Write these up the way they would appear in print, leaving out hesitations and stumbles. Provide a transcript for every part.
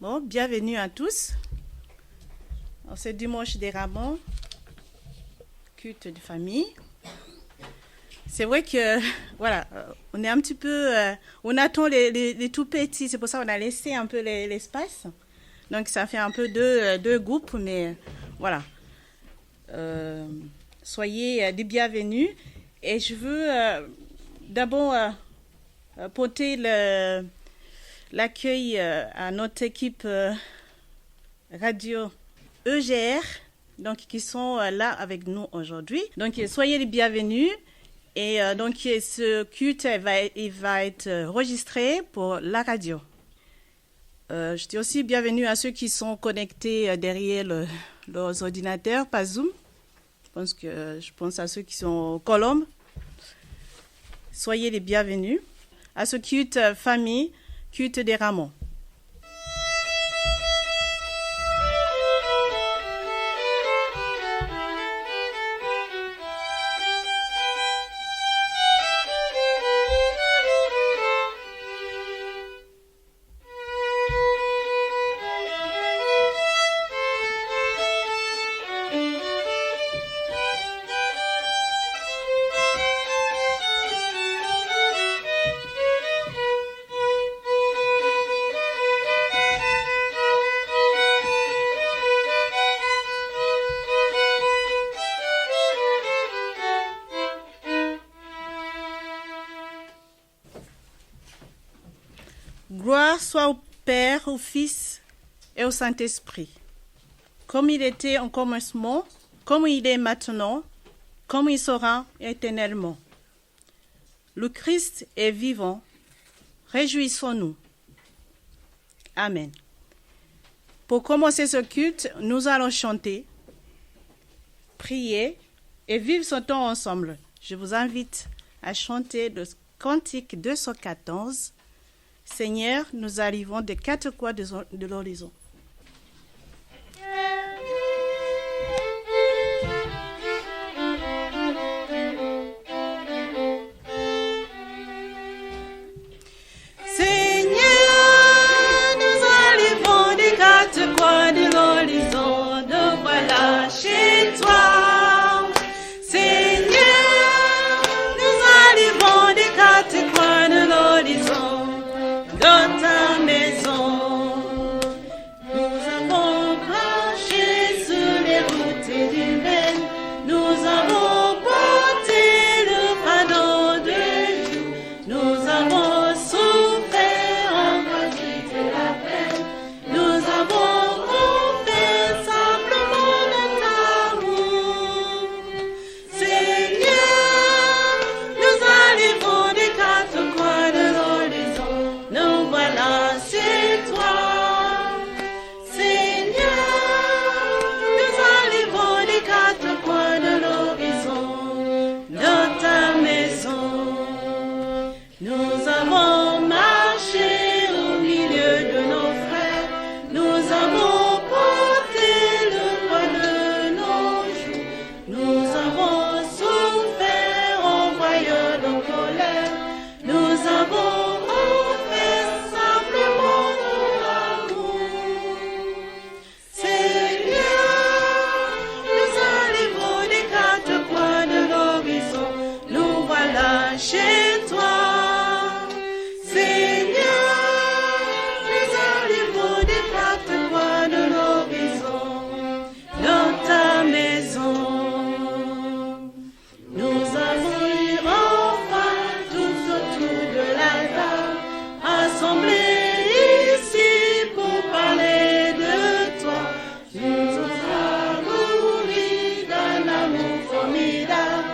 Bon, bienvenue à tous. C'est dimanche des Rameaux, culte de famille. C'est vrai que, voilà, on est un petit peu... on attend les tout petits, c'est pour ça qu'on a laissé un peu l'espace. Donc, ça fait un peu deux groupes, mais voilà. Soyez des bienvenus. Et je veux d'abord porter l'accueil à notre équipe radio EGR, donc qui sont là avec nous aujourd'hui. Donc soyez les bienvenus. Et donc ce culte il va être enregistré pour la radio. Je dis aussi bienvenue à ceux qui sont connectés derrière leurs ordinateurs par Zoom. Je pense à ceux qui sont au Colombe. Soyez les bienvenus à ce culte famille, culte des Rameaux. Gloire soit au Père, au Fils et au Saint-Esprit, comme il était au commencement, comme il est maintenant, comme il sera éternellement. Le Christ est vivant, réjouissons-nous. Amen. Pour commencer ce culte, nous allons chanter, prier et vivre ce temps ensemble. Je vous invite à chanter le cantique 214. Seigneur, nous arrivons des quatre coins de l'horizon. Seigneur, nous arrivons des quatre coins de l'horizon. Nous voilà chez toi. Seigneur, nous arrivons des quatre coins de l'horizon. Dans ta maison, nous avons marché sur les routes humaines, nous avons porté le fardeau de jour, nous avons souffert en quantité la peine, nous avons offert simplement notre amour. Seigneur, nous arrivons des quatre coins de l'horizon. Nous voilà chez toi, Seigneur, nous arrivons des quatre coins de l'horizon, dans ta maison. Nous avons marché au milieu de nos frères, nous avons porté le poids de nos jours, nous avons souffert en voyant nos colères, nous avons chez toi, Seigneur, nous arrivons des quatre coins de l'horizon, dans ta maison. Nous allons ir enfin tous autour de l'altar, assemblés ici pour parler de toi. Nous sommes nourris d'un amour formidable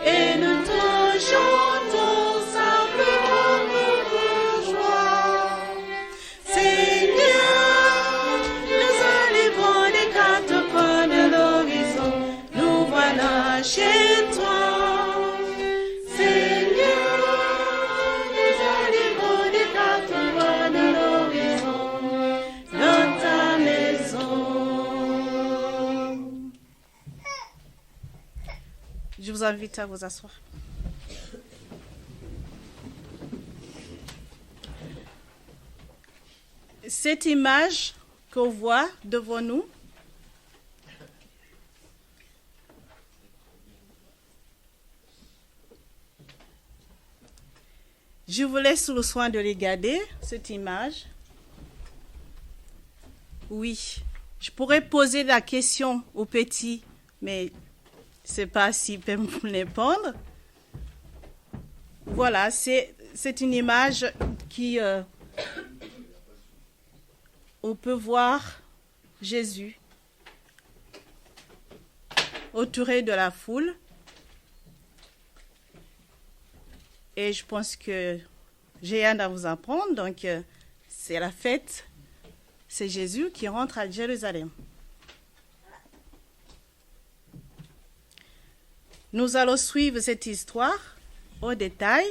et nous te chantons simplement notre joie. Seigneur, nous arrivons des quatre coins de l'horizon, nous voilà chez toi. Seigneur, nous arrivons des quatre coins de l'horizon, dans ta maison. Je vous invite à vous asseoir. cette image qu'on voit devant nous, je vous laisse le soin de regarder cette image. Oui, je pourrais poser la question aux petits, mais je ne sais pas s'ils peuvent me répondre. Voilà, c'est une image qui... on peut voir Jésus entouré de la foule. Et je pense que j'ai rien à vous apprendre. Donc, c'est la fête. C'est Jésus qui rentre à Jérusalem. Nous allons suivre cette histoire au détail.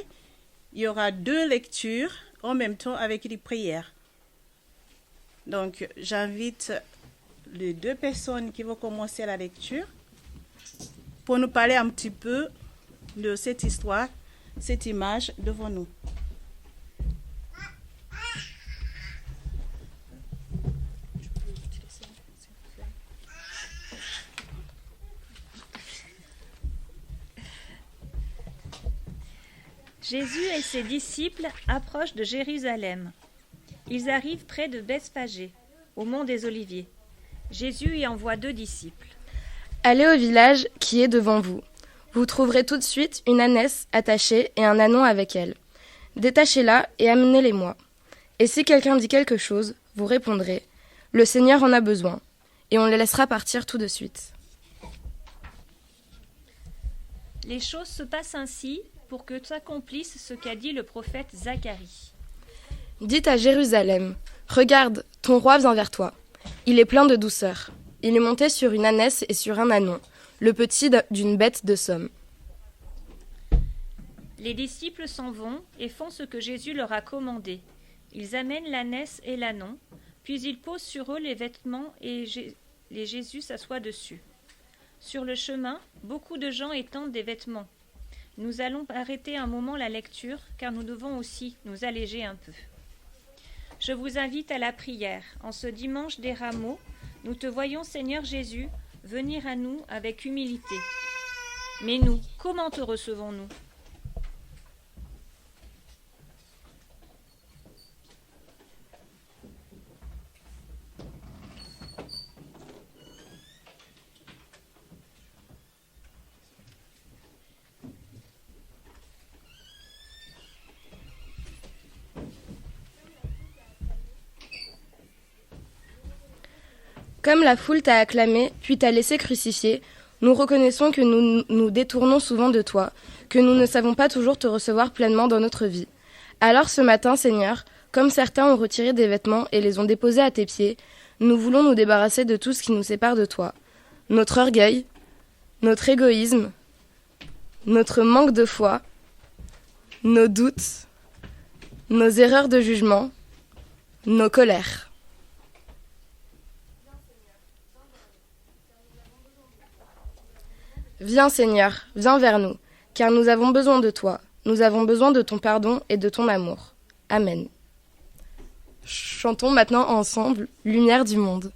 Il y aura 2 lectures en même temps avec les prières. Donc, j'invite les 2 personnes qui vont commencer la lecture pour nous parler un petit peu de cette histoire, cette image devant nous. Jésus et ses disciples approchent de Jérusalem. Ils arrivent près de Bethphagée, au mont des Oliviers. Jésus y envoie 2 disciples. Allez au village qui est devant vous. Vous trouverez tout de suite une ânesse attachée et un ânon avec elle. Détachez-la et amenez-les-moi. Et si quelqu'un dit quelque chose, vous répondrez « Le Seigneur en a besoin » et on les laissera partir tout de suite. Les choses se passent ainsi pour que s'accomplisse ce qu'a dit le prophète Zacharie. Dites à Jérusalem, « Regarde, ton roi vient vers toi. Il est plein de douceur. Il est monté sur une ânesse et sur un ânon, le petit d'une bête de somme. » Les disciples s'en vont et font ce que Jésus leur a commandé. Ils amènent l'ânesse et l'ânon, puis ils posent sur eux les vêtements et Jésus s'assoit dessus. Sur le chemin, beaucoup de gens étendent des vêtements. Nous allons arrêter un moment la lecture, car nous devons aussi nous alléger un peu. Je vous invite à la prière. En ce dimanche des Rameaux, nous te voyons, Seigneur Jésus, venir à nous avec humilité. Mais nous, comment te recevons-nous ? Comme la foule t'a acclamé, puis t'a laissé crucifier, nous reconnaissons que nous nous détournons souvent de toi, que nous ne savons pas toujours te recevoir pleinement dans notre vie. Alors ce matin, Seigneur, comme certains ont retiré des vêtements et les ont déposés à tes pieds, nous voulons nous débarrasser de tout ce qui nous sépare de toi. Notre orgueil, notre égoïsme, notre manque de foi, nos doutes, nos erreurs de jugement, nos colères. Viens Seigneur, viens vers nous, car nous avons besoin de toi, nous avons besoin de ton pardon et de ton amour. Amen. Chantons maintenant ensemble « Lumière du monde ».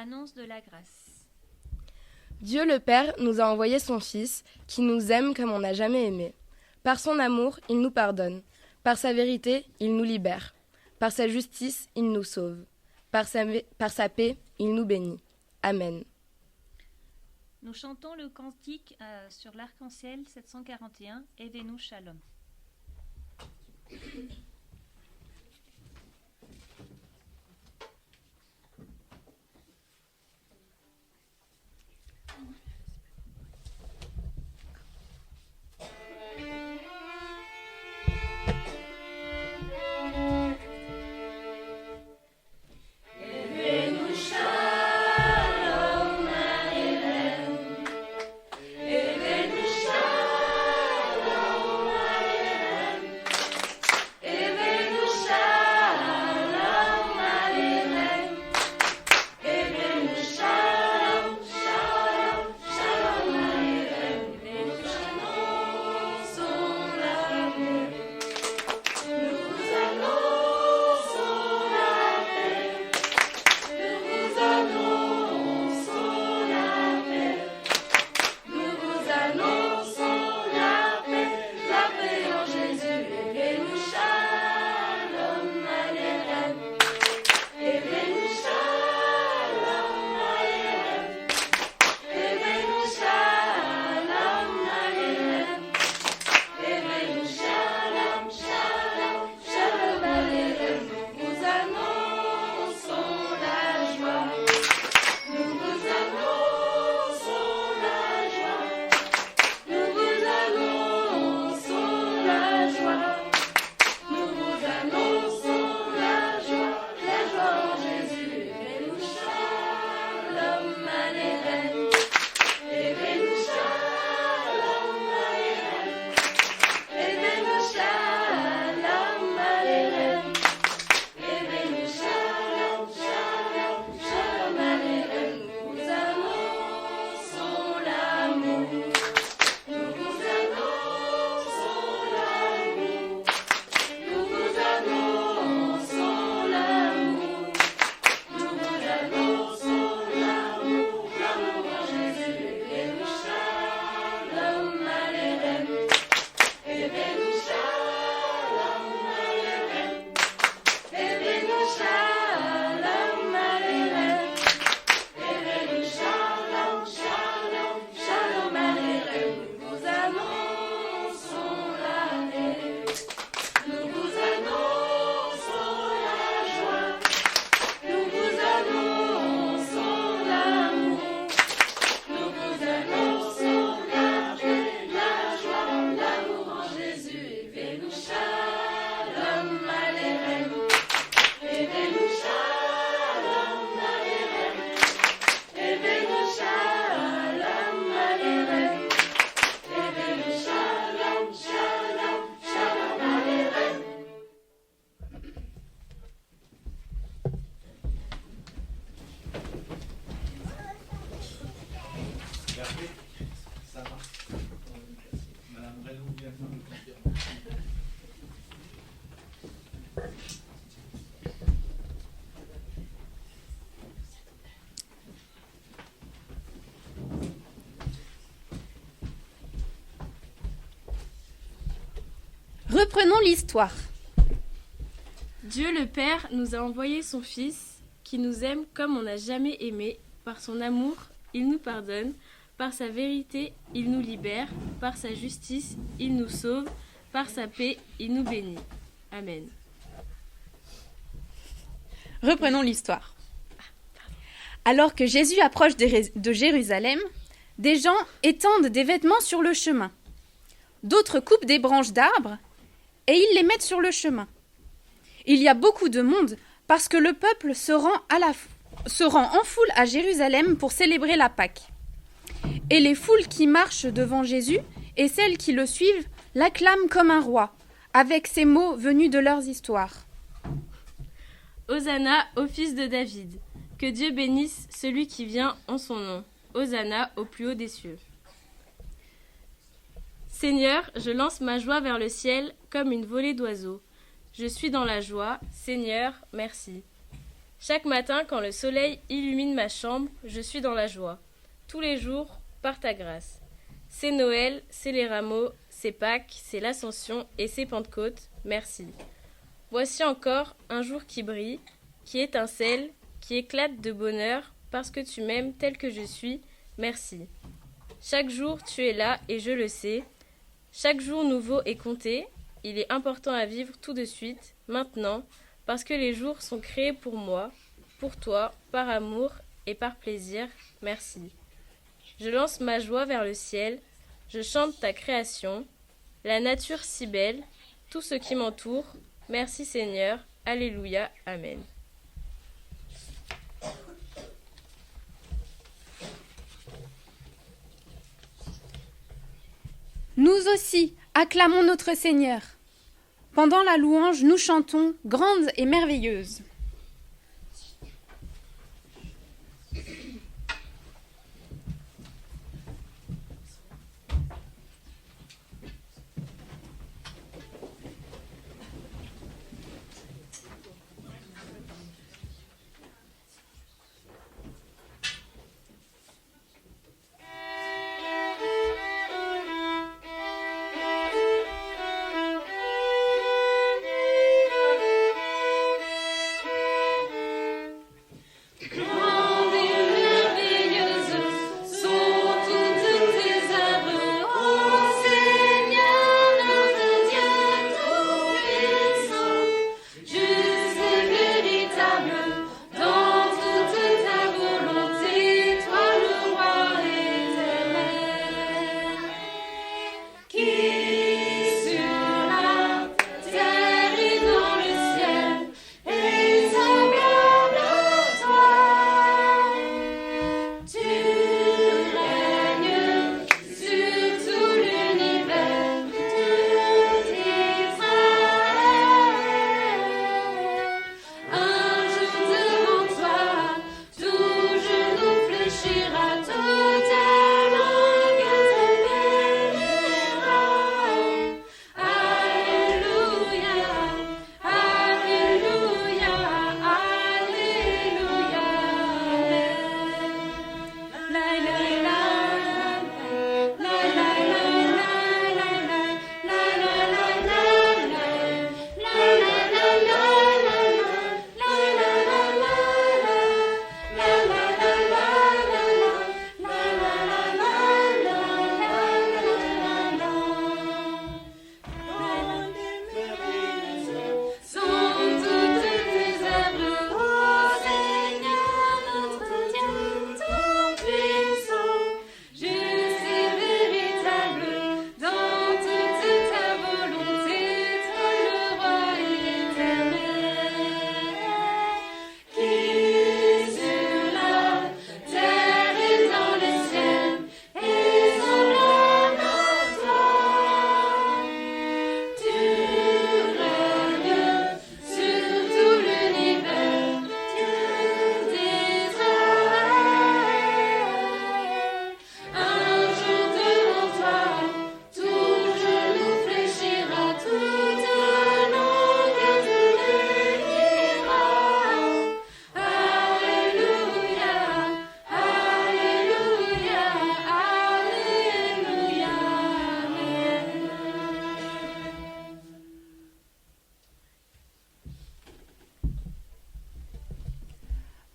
Annonce de la grâce. Dieu le Père nous a envoyé son Fils, qui nous aime comme on n'a jamais aimé. Par son amour, il nous pardonne. Par sa vérité, il nous libère. Par sa justice, il nous sauve. Par sa paix, il nous bénit. Amen. Nous chantons le cantique sur l'arc-en-ciel 741, Evenu Shalom. Reprenons l'histoire. Dieu le Père nous a envoyé son Fils, qui nous aime comme on n'a jamais aimé. Par son amour, il nous pardonne. Par sa vérité, il nous libère. Par sa justice, il nous sauve. Par sa paix, il nous bénit. Amen. Reprenons l'histoire. Alors que Jésus approche de Jérusalem, des gens étendent des vêtements sur le chemin. D'autres coupent des branches d'arbres et ils les mettent sur le chemin. Il y a beaucoup de monde parce que le peuple se rend en foule à Jérusalem pour célébrer la Pâque. Et les foules qui marchent devant Jésus et celles qui le suivent l'acclament comme un roi, avec ces mots venus de leurs histoires. Hosanna au fils de David. Que Dieu bénisse celui qui vient en son nom. Hosanna au plus haut des cieux. Seigneur, je lance ma joie vers le ciel comme une volée d'oiseaux. Je suis dans la joie. Seigneur, merci. Chaque matin, quand le soleil illumine ma chambre, je suis dans la joie. Tous les jours, par ta grâce. C'est Noël, c'est les rameaux, c'est Pâques, c'est l'Ascension et c'est Pentecôte. Merci. Voici encore un jour qui brille, qui étincelle, qui éclate de bonheur, parce que tu m'aimes tel que je suis. Merci. Chaque jour, tu es là et je le sais. Chaque jour nouveau est compté. Il est important à vivre tout de suite, maintenant, parce que les jours sont créés pour moi, pour toi, par amour et par plaisir. Merci. Je lance ma joie vers le ciel. Je chante ta création, la nature si belle, tout ce qui m'entoure. Merci Seigneur. Alléluia. Amen. Nous aussi, acclamons notre Seigneur. Pendant la louange, nous chantons « Grande et merveilleuse ».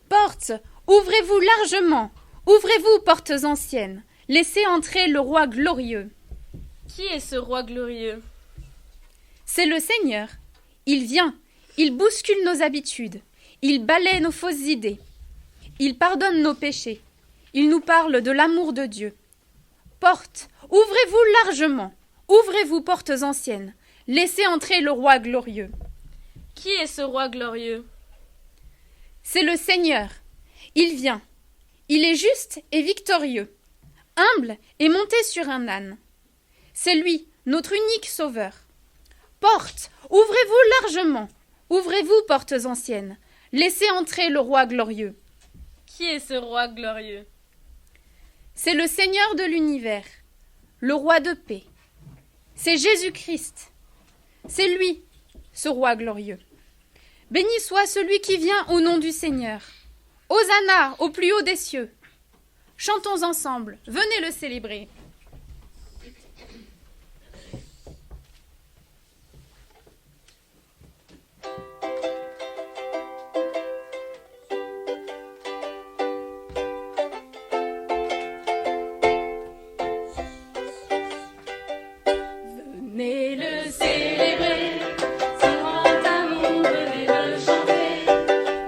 Portes, ouvrez-vous largement, ouvrez-vous portes anciennes, laissez entrer le roi glorieux. Qui est ce roi glorieux? C'est le Seigneur. Il vient, il bouscule nos habitudes, il balaie nos fausses idées, il pardonne nos péchés, il nous parle de l'amour de Dieu. Portes, ouvrez-vous largement, ouvrez-vous portes anciennes, laissez entrer le roi glorieux. Qui est ce roi glorieux? C'est le Seigneur. Il vient. Il est juste et victorieux, humble et monté sur un âne. C'est lui, notre unique sauveur. Portes, ouvrez-vous largement, ouvrez-vous portes anciennes, laissez entrer le roi glorieux. Qui est ce roi glorieux? C'est le Seigneur de l'univers, le roi de paix. C'est Jésus-Christ. C'est lui, ce roi glorieux. Béni soit celui qui vient au nom du Seigneur. Hosanna au plus haut des cieux. Chantons ensemble, venez le célébrer. Venez le célébrer, son grand amour, venez le chanter.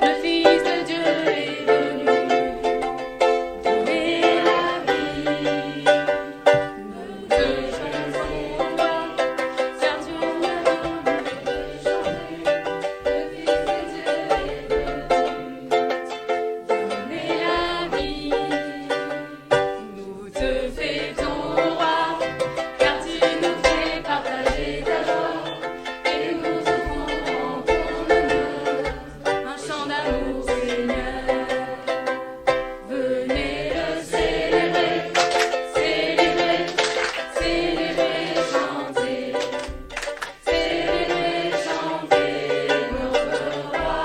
Le Fils de Dieu est venu, donner la vie. Nous te chantons roi, car tu nous as donné de chanter. Le Fils de Dieu est venu, donner la vie. Nous te fêtons roi, car tu nous fais partager ta joie, et nous offrons en ton honneur un chant d'amour, Seigneur. Venez le célébrer, célébrer, célébrer, chanter, célébrer, chanter notre roi.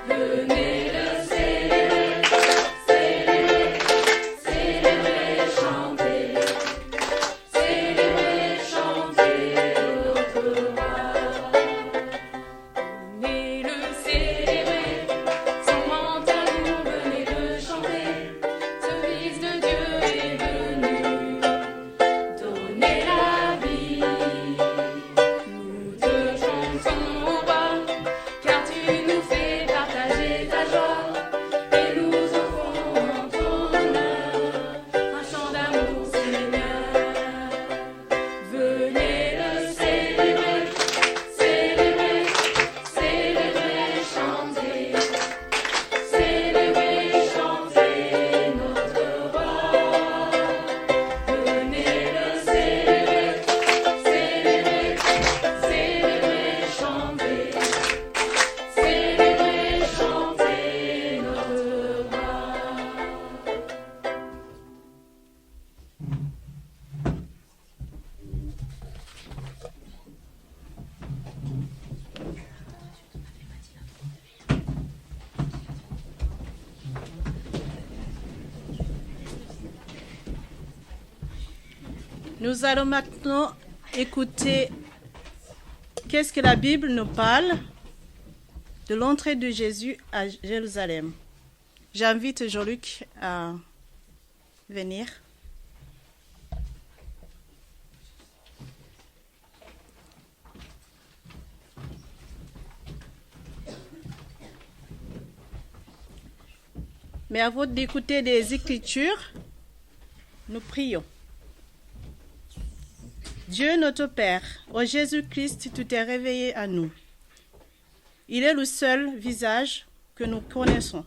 Venez le célébrer, célébrer, célébrer, chanter. Célébrer, chanter notre roi. Venez le célébrer, son grand amour, venez le chanter. Ce Fils de Dieu est venu, donner la vie. Nous te chantons roi, car tu nous fais partager ta joie, et nous offrons en ton honneur un chant d'amour, Seigneur. Venez le célébrer, célébrer, célébrer, chanter, célébrer, chanter notre roi. Venez le célébrer, célébrer, célébrer, chanter, célébrer, chanter notre roi. Nous allons maintenant écouter qu'est-ce que la Bible nous parle de l'entrée de Jésus à Jérusalem. J'invite Jean-Luc à venir. Mais avant d'écouter des Écritures, nous prions. Dieu notre Père, ô Jésus-Christ, tu t'es réveillé à nous. Il est le seul visage que nous connaissons.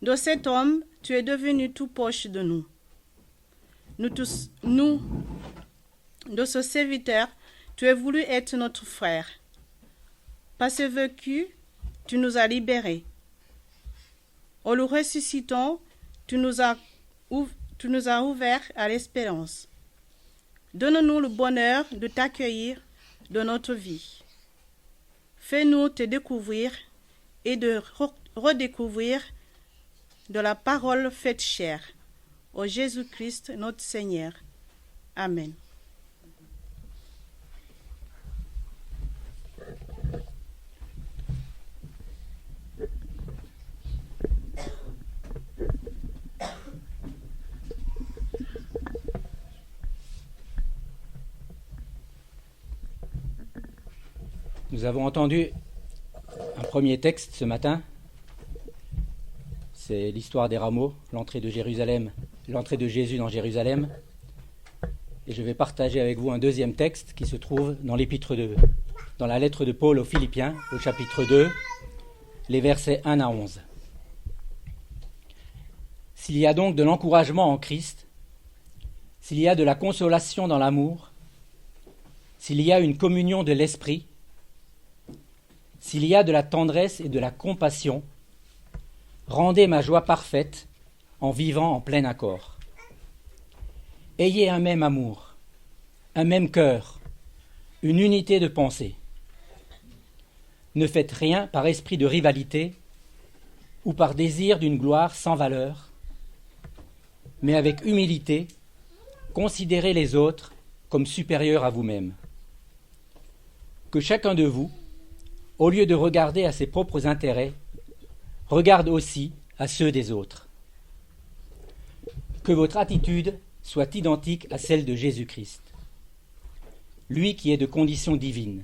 De cet homme, tu es devenu tout proche de nous. Nous, de ce serviteur, tu as voulu être notre frère. Par ce vécu, tu nous as libérés. En le ressuscitant, tu nous as ouverts à l'espérance. Donne-nous le bonheur de t'accueillir dans notre vie. Fais-nous te découvrir et de redécouvrir de la parole faite chair. Ô Jésus-Christ, notre Seigneur. Amen. Nous avons entendu un premier texte ce matin. C'est l'histoire des rameaux, l'entrée de Jésus dans Jérusalem. Et je vais partager avec vous un deuxième texte qui se trouve dans la lettre de Paul aux Philippiens, au chapitre 2, les versets 1 à 11. S'il y a donc de l'encouragement en Christ, s'il y a de la consolation dans l'amour, s'il y a une communion de l'esprit, s'il y a de la tendresse et de la compassion, rendez ma joie parfaite en vivant en plein accord. Ayez un même amour, un même cœur, une unité de pensée. ne faites rien par esprit de rivalité ou par désir d'une gloire sans valeur, mais avec humilité, considérez les autres comme supérieurs à vous-même. Que chacun de vous, au lieu de regarder à ses propres intérêts, regarde aussi à ceux des autres. Que votre attitude soit identique à celle de Jésus-Christ, lui qui est de condition divine.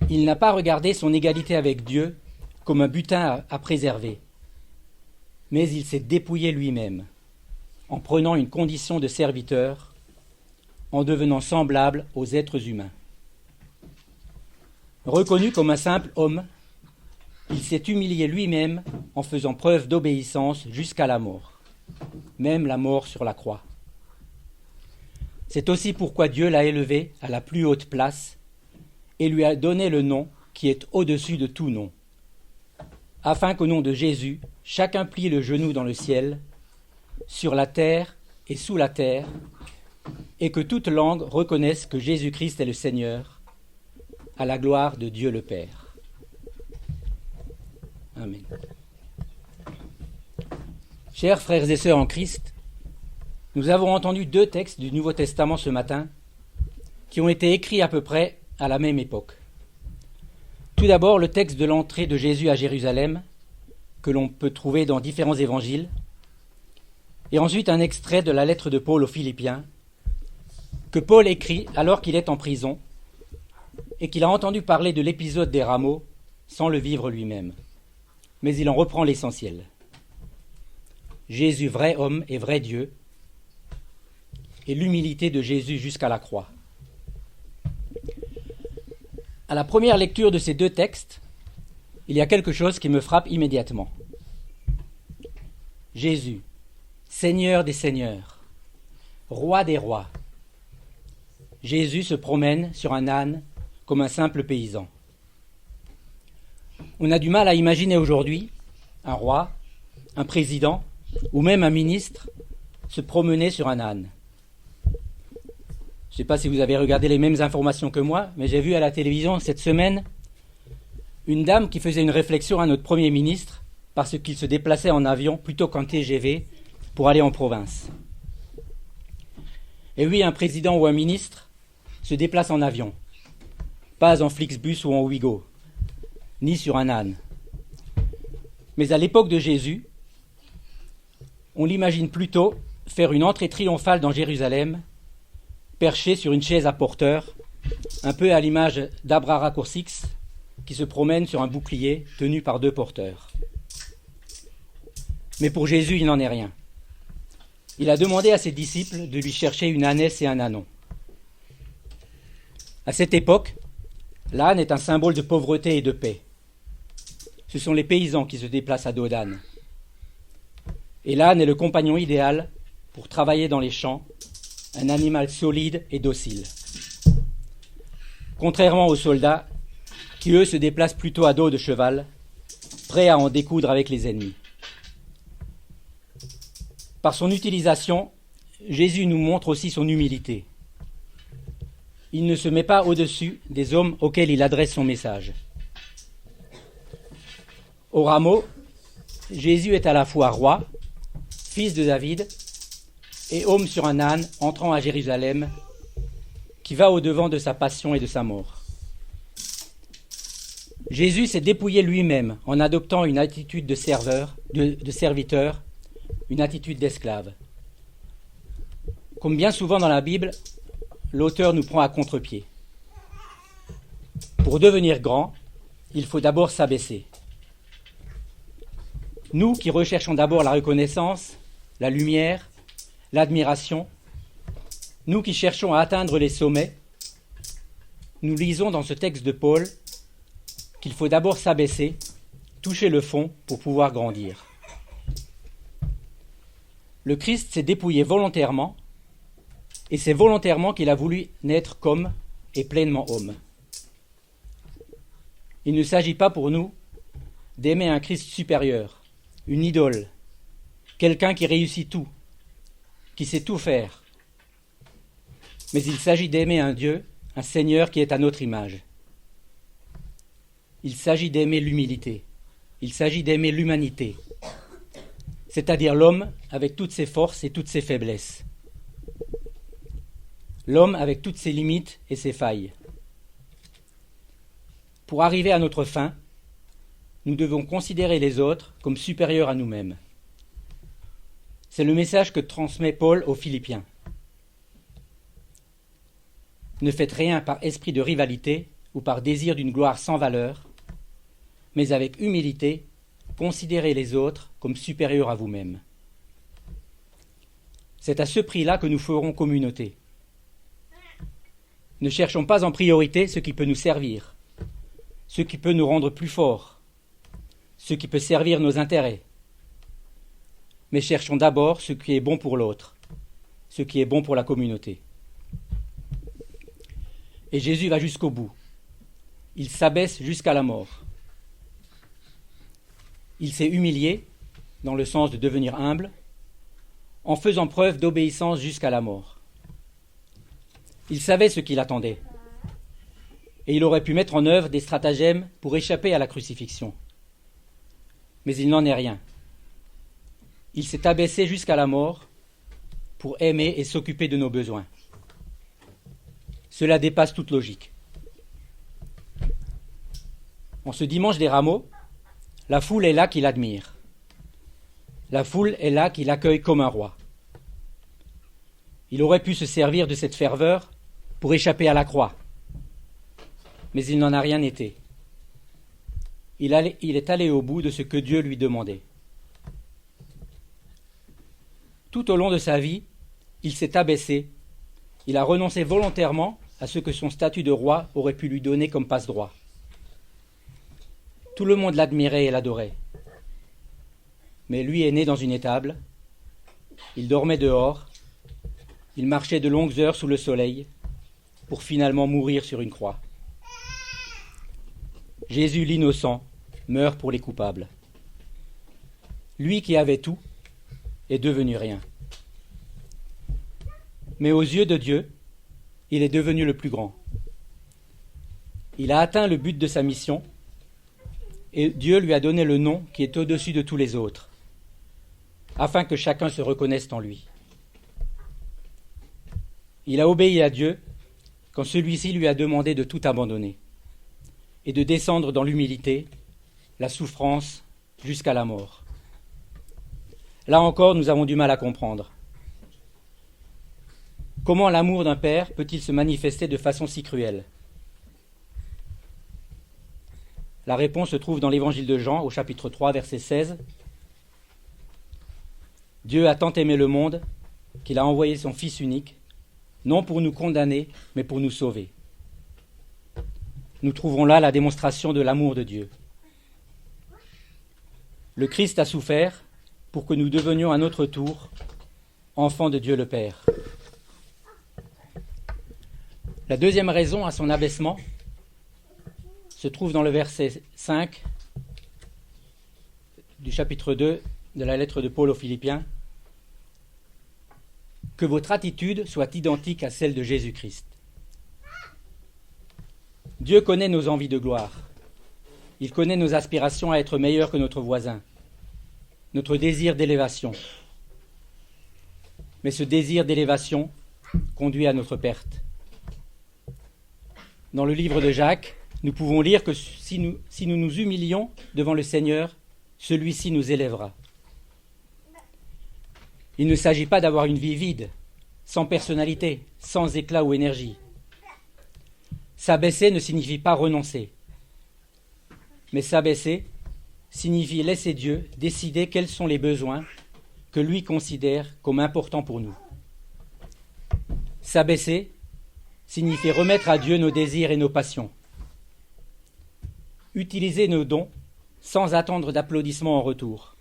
Il n'a pas regardé son égalité avec Dieu comme un butin à préserver, mais il s'est dépouillé lui-même, en prenant une condition de serviteur, en devenant semblable aux êtres humains. Reconnu comme un simple homme, il s'est humilié lui-même en faisant preuve d'obéissance jusqu'à la mort, même la mort sur la croix. C'est aussi pourquoi Dieu l'a élevé à la plus haute place et lui a donné le nom qui est au-dessus de tout nom, afin qu'au nom de Jésus, chacun plie le genou dans le ciel, sur la terre et sous la terre, et que toute langue reconnaisse que Jésus-Christ est le Seigneur, à la gloire de Dieu le Père. Amen. Chers frères et sœurs en Christ, nous avons entendu 2 textes du Nouveau Testament ce matin qui ont été écrits à peu près à la même époque. Tout d'abord, le texte de l'entrée de Jésus à Jérusalem, que l'on peut trouver dans différents évangiles, et ensuite un extrait de la lettre de Paul aux Philippiens, que Paul écrit alors qu'il est en prison et qu'il a entendu parler de l'épisode des rameaux sans le vivre lui-même. Mais il en reprend l'essentiel. Jésus, vrai homme et vrai Dieu, et l'humilité de Jésus jusqu'à la croix. À la première lecture de ces 2 textes, il y a quelque chose qui me frappe immédiatement. Jésus, Seigneur des seigneurs, Roi des rois. Jésus se promène sur un âne comme un simple paysan. On a du mal à imaginer aujourd'hui un roi, un président ou même un ministre se promener sur un âne. Je ne sais pas si vous avez regardé les mêmes informations que moi, mais j'ai vu à la télévision cette semaine une dame qui faisait une réflexion à notre Premier ministre parce qu'il se déplaçait en avion plutôt qu'en TGV pour aller en province. Et oui, un président ou un ministre se déplace en avion, pas en Flixbus ou en Ouigo, ni sur un âne. Mais à l'époque de Jésus, on l'imagine plutôt faire une entrée triomphale dans Jérusalem, perché sur une chaise à porteur, un peu à l'image d'Abra Racoursix, qui se promène sur un bouclier tenu par 2 porteurs. Mais pour Jésus, il n'en est rien. Il a demandé à ses disciples de lui chercher une ânesse et un ânon. À cette époque, l'âne est un symbole de pauvreté et de paix. Ce sont les paysans qui se déplacent à dos d'âne. Et l'âne est le compagnon idéal pour travailler dans les champs, un animal solide et docile. Contrairement aux soldats, qui eux se déplacent plutôt à dos de cheval, prêts à en découdre avec les ennemis. Par son utilisation, Jésus nous montre aussi son humilité. Il ne se met pas au-dessus des hommes auxquels il adresse son message. Au rameau, Jésus est à la fois roi, fils de David, et homme sur un âne entrant à Jérusalem, qui va au-devant de sa passion et de sa mort. Jésus s'est dépouillé lui-même en adoptant une attitude de serviteur, une attitude d'esclave. Comme bien souvent dans la Bible, l'auteur nous prend à contre-pied. Pour devenir grand, il faut d'abord s'abaisser. Nous qui recherchons d'abord la reconnaissance, la lumière, l'admiration, nous qui cherchons à atteindre les sommets, nous lisons dans ce texte de Paul qu'il faut d'abord s'abaisser, toucher le fond pour pouvoir grandir. Le Christ s'est dépouillé volontairement, et c'est volontairement qu'il a voulu naître comme et pleinement homme. Il ne s'agit pas pour nous d'aimer un Christ supérieur, une idole, quelqu'un qui réussit tout, qui sait tout faire. Mais il s'agit d'aimer un Dieu, un Seigneur qui est à notre image. il s'agit d'aimer l'humilité, il s'agit d'aimer l'humanité, c'est-à-dire l'homme avec toutes ses forces et toutes ses faiblesses, l'homme avec toutes ses limites et ses failles. Pour arriver à notre fin, nous devons considérer les autres comme supérieurs à nous-mêmes. C'est le message que transmet Paul aux Philippiens. Ne faites rien par esprit de rivalité ou par désir d'une gloire sans valeur, mais avec humilité, considérez les autres comme supérieurs à vous-même. C'est à ce prix-là que nous ferons communauté. Ne cherchons pas en priorité ce qui peut nous servir, ce qui peut nous rendre plus forts, ce qui peut servir nos intérêts, mais cherchons d'abord ce qui est bon pour l'autre, ce qui est bon pour la communauté. Et Jésus va jusqu'au bout. Il s'abaisse jusqu'à la mort. Il s'est humilié, dans le sens de devenir humble, en faisant preuve d'obéissance jusqu'à la mort. Il savait ce qu'il attendait, et il aurait pu mettre en œuvre des stratagèmes pour échapper à la crucifixion. Mais il n'en est rien. Il s'est abaissé jusqu'à la mort pour aimer et s'occuper de nos besoins. Cela dépasse toute logique. En ce dimanche des Rameaux, la foule est là qui l'admire. La foule est là qui l'accueille comme un roi. Il aurait pu se servir de cette ferveur pour échapper à la croix, mais il n'en a rien été. Il est allé au bout de ce que Dieu lui demandait. Tout au long de sa vie, il s'est abaissé, il a renoncé volontairement à ce que son statut de roi aurait pu lui donner comme passe-droit. Tout le monde l'admirait et l'adorait. Mais lui est né dans une étable, il dormait dehors, il marchait de longues heures sous le soleil, pour finalement mourir sur une croix. Jésus l'innocent meurt pour les coupables. Lui qui avait tout est devenu rien. Mais aux yeux de Dieu, il est devenu le plus grand. Il a atteint le but de sa mission et Dieu lui a donné le nom qui est au-dessus de tous les autres, afin que chacun se reconnaisse en lui. Il a obéi à Dieu quand celui-ci lui a demandé de tout abandonner et de descendre dans l'humilité, la souffrance, jusqu'à la mort. Là encore, nous avons du mal à comprendre. Comment l'amour d'un père peut-il se manifester de façon si cruelle ? La réponse se trouve dans l'évangile de Jean, au chapitre 3, verset 16. Dieu a tant aimé le monde qu'il a envoyé son Fils unique, non pour nous condamner, mais pour nous sauver. Nous trouverons là la démonstration de l'amour de Dieu. Le Christ a souffert pour que nous devenions à notre tour enfants de Dieu le Père. La deuxième raison à son abaissement se trouve dans le verset 5 du chapitre 2 de la lettre de Paul aux Philippiens. Que votre attitude soit identique à celle de Jésus-Christ. Dieu connaît nos envies de gloire. Il connaît nos aspirations à être meilleurs que notre voisin, notre désir d'élévation. Mais ce désir d'élévation conduit à notre perte. Dans le livre de Jacques, nous pouvons lire que si nous nous humilions devant le Seigneur, celui-ci nous élèvera. Il ne s'agit pas d'avoir une vie vide, sans personnalité, sans éclat ou énergie. S'abaisser ne signifie pas renoncer. Mais s'abaisser signifie laisser Dieu décider quels sont les besoins que lui considère comme importants pour nous. S'abaisser signifie remettre à Dieu nos désirs et nos passions. Utiliser nos dons sans attendre d'applaudissements en retour.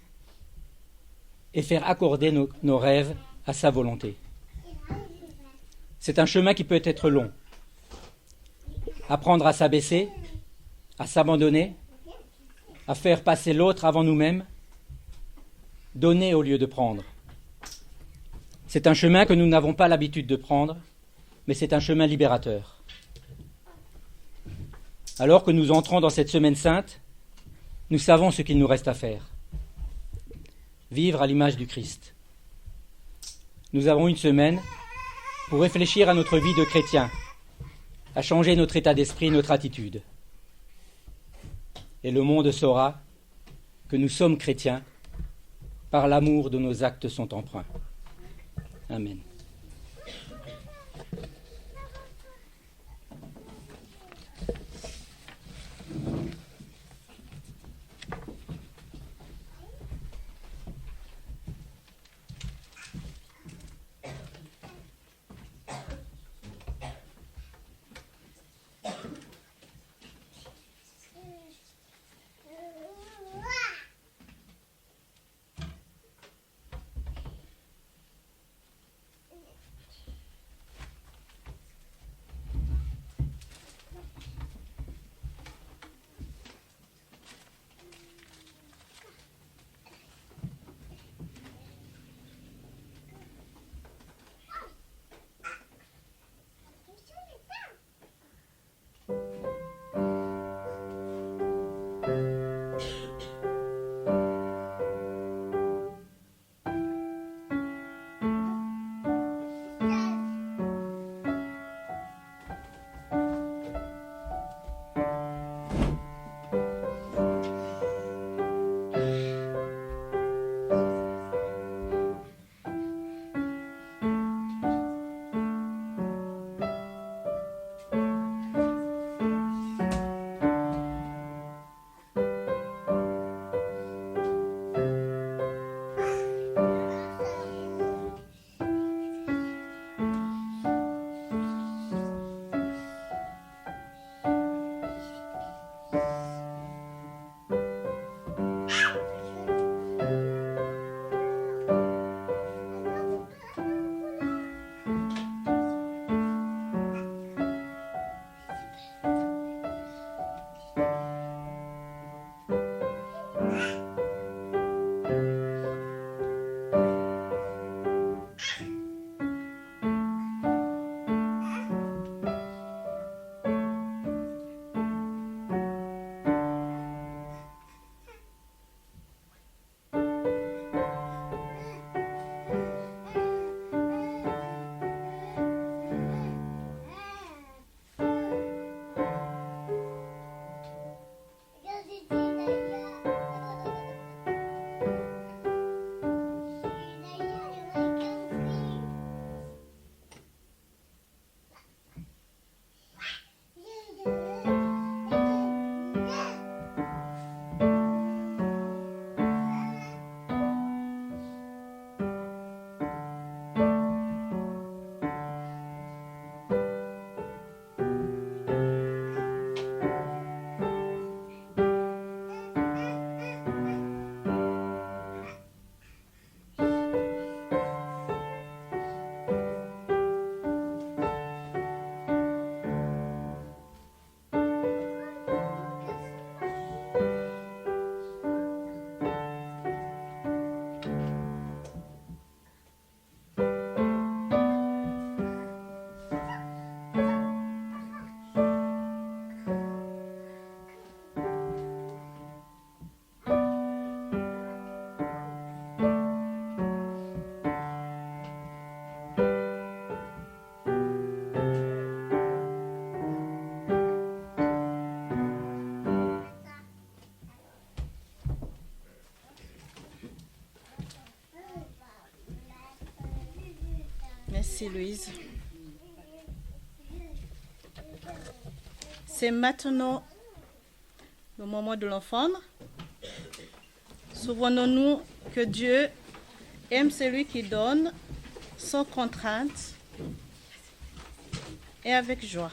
Et faire accorder nos rêves à sa volonté. C'est un chemin qui peut être long. Apprendre à s'abaisser, à s'abandonner, à faire passer l'autre avant nous-mêmes, donner au lieu de prendre. C'est un chemin que nous n'avons pas l'habitude de prendre, mais c'est un chemin libérateur. Alors que nous entrons dans cette semaine sainte, nous savons ce qu'il nous reste à faire. Vivre à l'image du Christ. Nous avons une semaine pour réfléchir à notre vie de chrétien, à changer notre état d'esprit, notre attitude. Et le monde saura que nous sommes chrétiens par l'amour dont nos actes sont empreints. Amen. Merci Louise. C'est maintenant le moment de l'offrande. Souvenons-nous que Dieu aime celui qui donne sans contrainte et avec joie.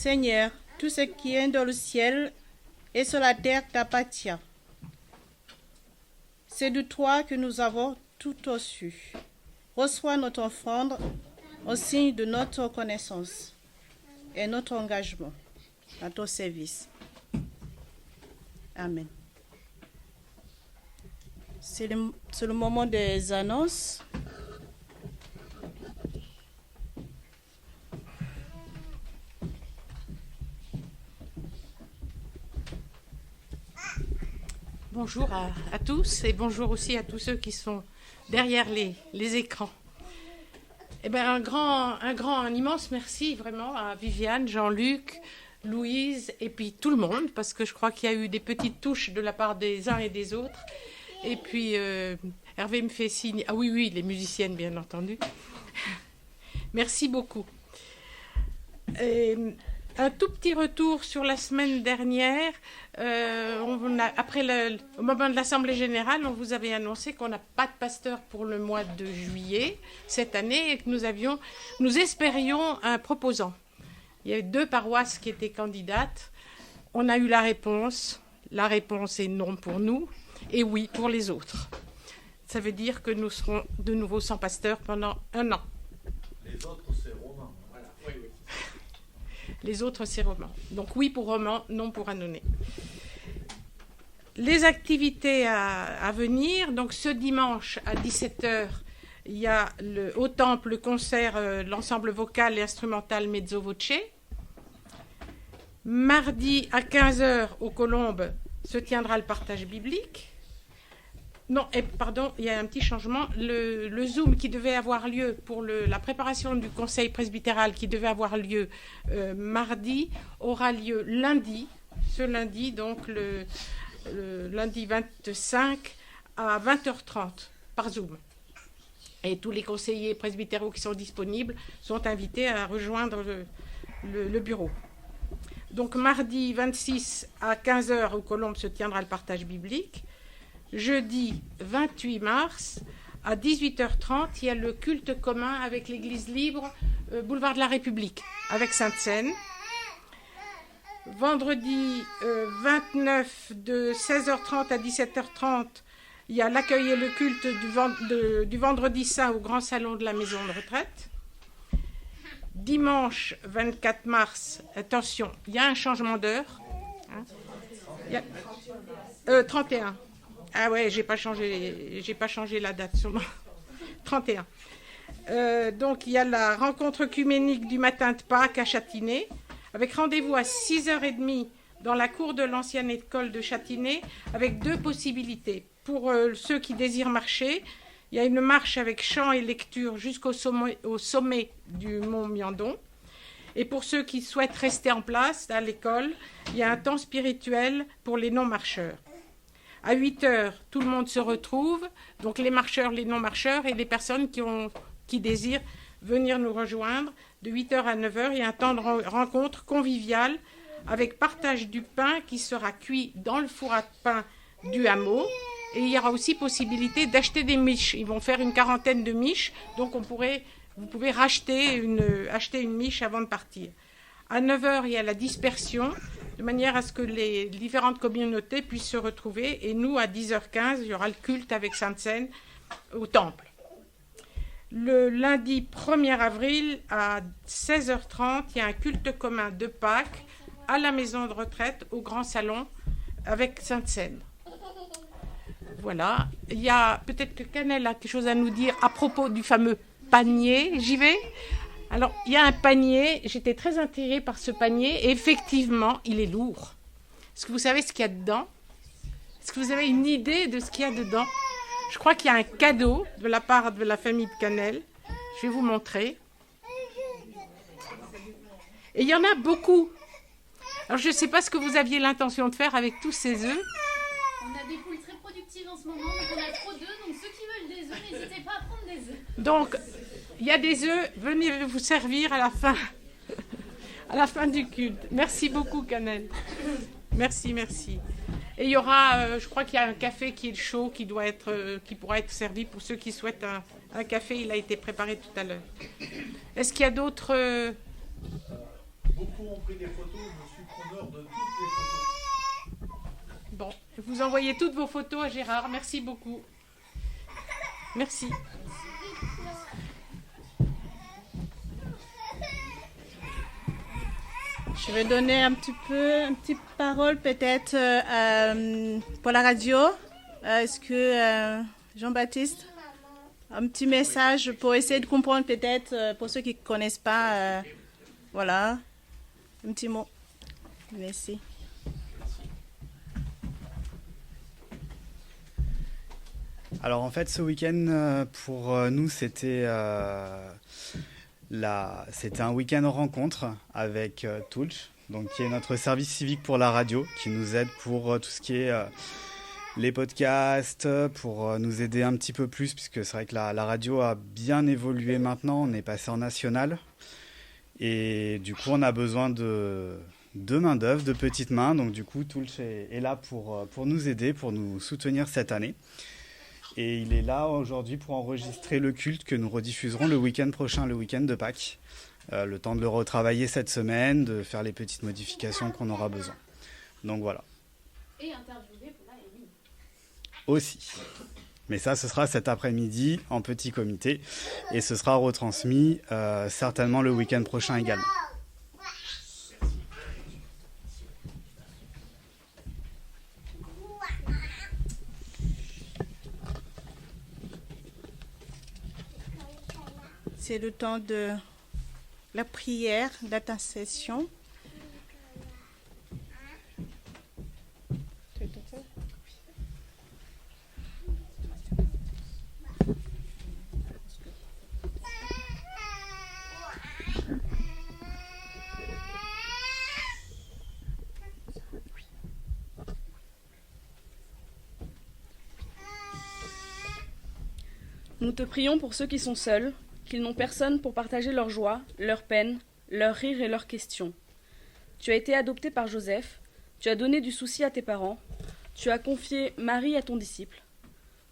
Seigneur, tout ce qui est dans le ciel et sur la terre t'appartient. C'est de toi que nous avons tout reçu. Reçois notre offrande au signe de notre reconnaissance et notre engagement à ton service. Amen. C'est le moment des annonces. Bonjour à tous et bonjour aussi à tous ceux qui sont derrière les écrans. Eh bien, un immense merci vraiment à Viviane, Jean-Luc, Louise et puis tout le monde, parce que je crois qu'il y a eu des petites touches de la part des uns et des autres. Et puis Hervé me fait signe. Ah oui, les musiciennes bien entendu. Merci beaucoup. Un tout petit retour sur la semaine dernière. Au moment de l'Assemblée générale, on vous avait annoncé qu'on n'a pas de pasteur pour le mois de juillet cette année et que nous espérions un proposant. Il y avait 2 paroisses qui étaient candidates. On a eu la réponse. La réponse est non pour nous et oui pour les autres. Ça veut dire que nous serons de nouveau sans pasteur pendant 1 an. Les autres, c'est Romain. Voilà. Oui. Les autres, c'est Romain. Donc oui pour Romain, non pour Annonay. Les activités à venir. Donc ce dimanche à 17h, il y a au Temple le concert, l'ensemble vocal et instrumental Mezzo Voce. Mardi à 15h aux Colombes se tiendra le partage biblique. Non, pardon, il y a un petit changement. Le Zoom qui devait avoir lieu pour la préparation du conseil presbytéral qui devait avoir lieu mardi aura lieu lundi. Ce lundi, donc le lundi 25 à 20h30 par Zoom. Et tous les conseillers presbytéraux qui sont disponibles sont invités à rejoindre le bureau. Donc mardi 26 à 15h au Colombes se tiendra le partage biblique. Jeudi 28 mars à 18h30, il y a le culte commun avec l'Église libre, boulevard de la République, avec Sainte-Seine. Vendredi 29 de 16h30 à 17h30, il y a l'accueil et le culte du Vendredi Saint au Grand Salon de la Maison de Retraite. Dimanche 24 mars, attention, il y a un changement d'heure. 31. Ah ouais, j'ai pas changé la date sur moi. 31. Donc il y a la rencontre œcuménique du matin de Pâques à Châtinay, avec rendez-vous à 6h30 dans la cour de l'ancienne école de Châtinay, avec 2 possibilités. Pour ceux qui désirent marcher, il y a une marche avec chant et lecture jusqu'au sommet du mont Miandon. Et pour ceux qui souhaitent rester en place à l'école, il y a un temps spirituel pour les non-marcheurs. À 8h, tout le monde se retrouve, donc les marcheurs, les non-marcheurs et les personnes qui désirent venir nous rejoindre. De 8h à 9h, il y a un temps de rencontre conviviale avec partage du pain qui sera cuit dans le four à pain du hameau. Et il y aura aussi possibilité d'acheter des miches. Ils vont faire une 40aine de miches, donc vous pouvez acheter une miche avant de partir. À 9h, il y a la dispersion, de manière à ce que les différentes communautés puissent se retrouver. Et nous, à 10h15, il y aura le culte avec Sainte-Seine au Temple. Le lundi 1er avril, à 16h30, il y a un culte commun de Pâques à la maison de retraite, au Grand Salon, avec Sainte-Seine. Voilà. Il y a peut-être que Canel a quelque chose à nous dire à propos du fameux panier. J'y vais. Alors, il y a un panier. J'étais très intriguée par ce panier. Et effectivement, il est lourd. Est-ce que vous savez ce qu'il y a dedans? Est-ce que vous avez une idée de ce qu'il y a dedans? Je crois qu'il y a un cadeau de la part de la famille de Canel. Je vais vous montrer. Et il y en a beaucoup. Alors, je ne sais pas ce que vous aviez l'intention de faire avec tous ces œufs. On a des poules très productives en ce moment, donc on a trop d'œufs. Donc ceux qui veulent des œufs, n'hésitez pas à prendre des œufs. Donc, il y a des œufs. Venez vous servir à la fin du culte. Merci beaucoup, Canel. Merci. Et il y aura, je crois qu'il y a un café qui est chaud, qui pourra être servi pour ceux qui souhaitent un café. Il a été préparé tout à l'heure. Est-ce qu'il y a d'autres... Beaucoup ont pris des photos, je suis preneur de toutes les photos. Bon, vous envoyez toutes vos photos à Gérard. Merci beaucoup. Merci. Je vais donner une petite parole peut-être pour la radio. Est-ce que Jean-Baptiste, un petit message pour essayer de comprendre peut-être pour ceux qui ne connaissent pas, voilà, un petit mot. Merci. Alors en fait ce week-end pour nous c'était un week-end rencontre avec Tulch, donc qui est notre service civique pour la radio, qui nous aide pour tout ce qui est les podcasts, pour nous aider un petit peu plus, puisque c'est vrai que la radio a bien évolué maintenant, on est passé en national, et du coup on a besoin de main d'œuvre, de petites mains, donc du coup Tulch est là pour nous aider, pour nous soutenir cette année. Et il est là aujourd'hui pour enregistrer le culte que nous rediffuserons le week-end prochain, le week-end de Pâques. Le temps de le retravailler cette semaine, de faire les petites modifications qu'on aura besoin. Donc voilà. Et interviewer pour la Élie. Aussi. Mais ça, ce sera cet après-midi en petit comité. Et ce sera retransmis certainement le week-end prochain également. C'est le temps de la prière, d'intercession. Nous te prions pour ceux qui sont seuls, qu'ils n'ont personne pour partager leur joie, leur peine, leur rire et leurs questions. Tu as été adopté par Joseph, tu as donné du souci à tes parents, tu as confié Marie à ton disciple.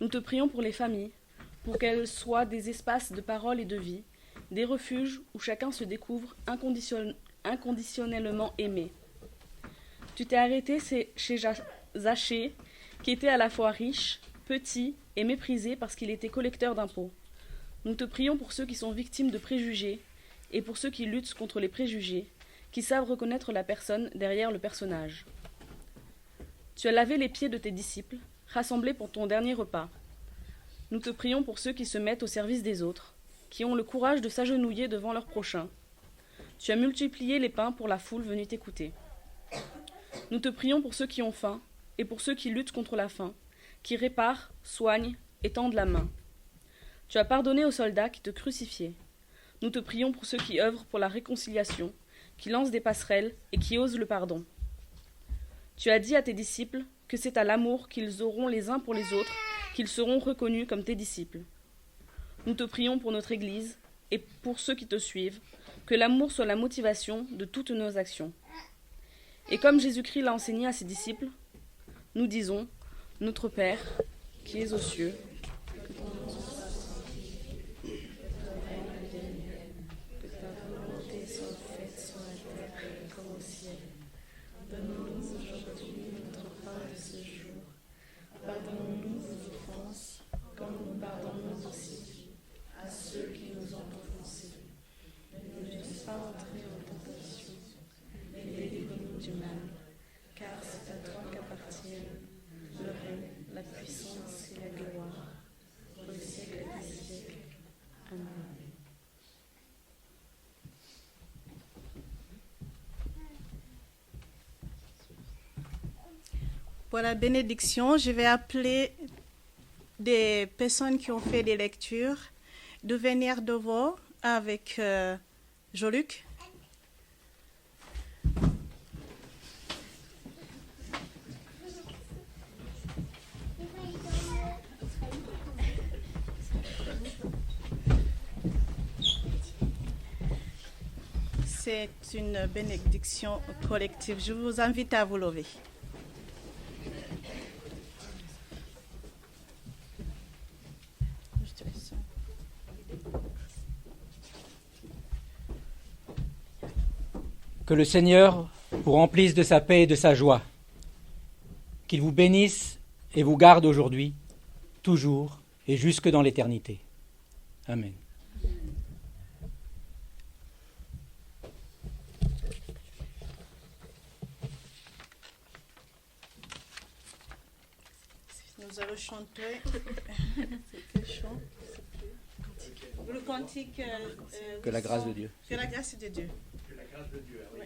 Nous te prions pour les familles, pour qu'elles soient des espaces de parole et de vie, des refuges où chacun se découvre inconditionnellement aimé. Tu t'es arrêté chez Zachée, qui était à la fois riche, petit et méprisé parce qu'il était collecteur d'impôts. Nous te prions pour ceux qui sont victimes de préjugés et pour ceux qui luttent contre les préjugés, qui savent reconnaître la personne derrière le personnage. Tu as lavé les pieds de tes disciples, rassemblés pour ton dernier repas. Nous te prions pour ceux qui se mettent au service des autres, qui ont le courage de s'agenouiller devant leur prochain. Tu as multiplié les pains pour la foule venue t'écouter. Nous te prions pour ceux qui ont faim et pour ceux qui luttent contre la faim, qui réparent, soignent et tendent la main. Tu as pardonné aux soldats qui te crucifiaient. Nous te prions pour ceux qui œuvrent pour la réconciliation, qui lancent des passerelles et qui osent le pardon. Tu as dit à tes disciples que c'est à l'amour qu'ils auront les uns pour les autres qu'ils seront reconnus comme tes disciples. Nous te prions pour notre Église et pour ceux qui te suivent, que l'amour soit la motivation de toutes nos actions. Et comme Jésus-Christ l'a enseigné à ses disciples, nous disons, Notre Père, qui es aux cieux, Pour la bénédiction, je vais appeler des personnes qui ont fait des lectures de venir devant avec Jean-Luc. C'est une bénédiction collective. Je vous invite à vous lever. Que le Seigneur vous remplisse de sa paix et de sa joie. Qu'il vous bénisse et vous garde aujourd'hui, toujours et jusque dans l'éternité. Amen. Nous allons chanter le cantique Que la grâce de Dieu. Que la grâce de Dieu. Que la grâce de Dieu, oui.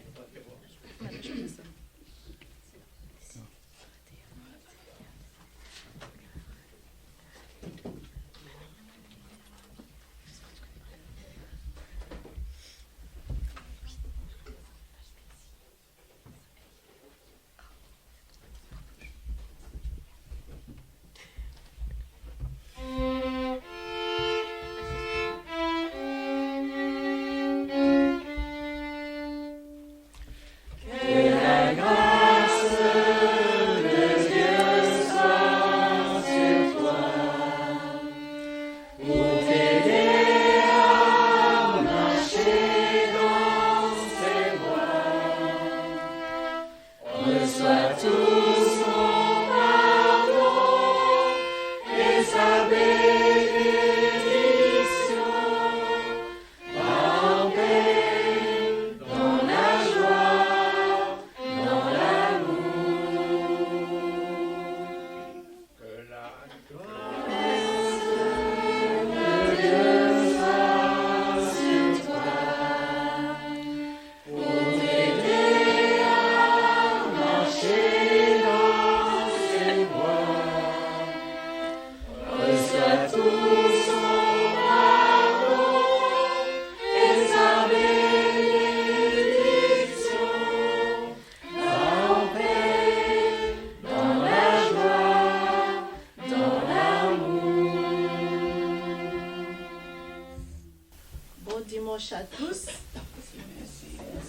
Bon dimanche à tous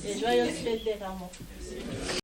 et joyeuse fête des Rameaux.